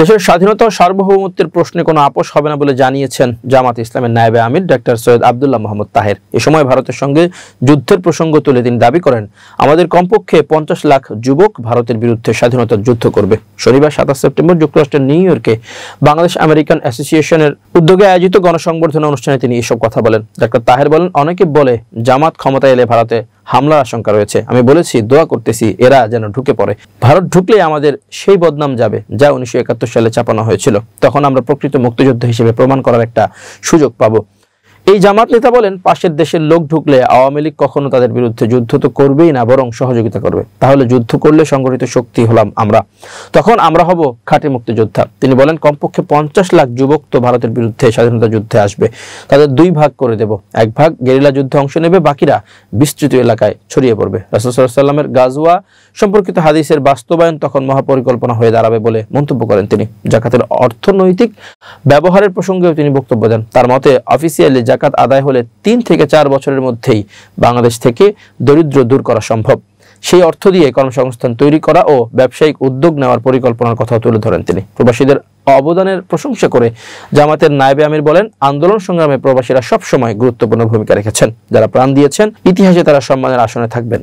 দেশের স্বাধীনতা ও সার্বভৌমত্বের প্রশ্নে কোনো আপোষ হবে না বলে জানিয়েছেন জামাত ইসলামের নায়েবে আমির ডক্টর সৈয়দ আব্দুল্লাহ মোহাম্মদ তাহের। এ সময় ভারতের সঙ্গে যুদ্ধের প্রসঙ্গ তুলে তিনি দাবি করেন, আমাদের কমপক্ষে 50 লাখ যুবক ভারতের বিরুদ্ধে স্বাধীনতার যুদ্ধ করবে। শনিবার 27 সেপ্টেম্বর যুক্তরাষ্ট্রের নিউ ইয়র্কে বাংলাদেশ আমেরিকান অ্যাসোসিয়েশনের উদ্যোগে আয়োজিত গণসংবর্ধনা অনুষ্ঠানে তিনি এসব কথা বলেন। ডক্টর তাহের বলেন, অনেকে বলে জামাত ক্ষমতায় এলে ভারতে হামলার আশঙ্কা রয়েছে। আমি বলেছি, দোয়া করতেছি এরা যেন ঢুকে পড়ে। ভারত ঢুকলে আমাদের সেই বদনাম যাবে যা 1971 সালে চাপানো হয়েছিল। তখন আমরা প্রকৃত মুক্তিযোদ্ধা হিসেবে প্রমাণ করার একটা সুযোগ পাবো। এই জামাত নেতা বলেন, পাশের দেশের লোক ঢুকলে আওয়ামী লীগ কখনো তাদের বিরুদ্ধে যুদ্ধ তো করবেই না, বরং সহযোগিতা করবে। তাহলে যুদ্ধ করলে সংগঠিত শক্তি হলাম আমরা, তখন আমরা হব খাঁটি মুক্তিযোদ্ধা। তিনি বলেন, কমপক্ষে 50 লাখ যুবক তো ভারতের বিরুদ্ধে স্বাধীনতা যুদ্ধে আসবে। তাদের 2 ভাগ করে দেব, এক ভাগ গেরিলা যুদ্ধে অংশ নেবে, বাকিরা বিস্তৃত এলাকায় ছড়িয়ে পড়বে। রাসূল সাল্লাল্লাহু আলাইহি ওয়াসাল্লামের গাজওয়া সম্পর্কিত হাদিসের বাস্তবায়ন তখন মহাপরিকল্পনা হয়ে দাঁড়াবে বলে মন্তব্য করেন তিনি। জাকাতের অর্থনৈতিক ব্যবহারের প্রসঙ্গেও তিনি বক্তব্য দেন। তার মতে, অফিসিয়ালি জাকাত আদায় হলে 3 থেকে 4 বছরের মধ্যেই বাংলাদেশ থেকে দরিদ্র দূর করা সম্ভব। সেই অর্থ দিয়ে কর্মসংস্থান তৈরি করা ও ব্যবসায়িক উদ্যোগ নেওয়ার পরিকল্পনার কথা তুলে ধরেন তিনি। প্রবাসীদের অবদানের প্রশংসা করে জামাতের নায়েবে আমির বলেন, আন্দোলন সংগ্রামে প্রবাসীরা সবসময় গুরুত্বপূর্ণ ভূমিকা রেখেছেন। যারা প্রাণ দিয়েছেন, ইতিহাসে তারা সম্মানের আসনে থাকবেন।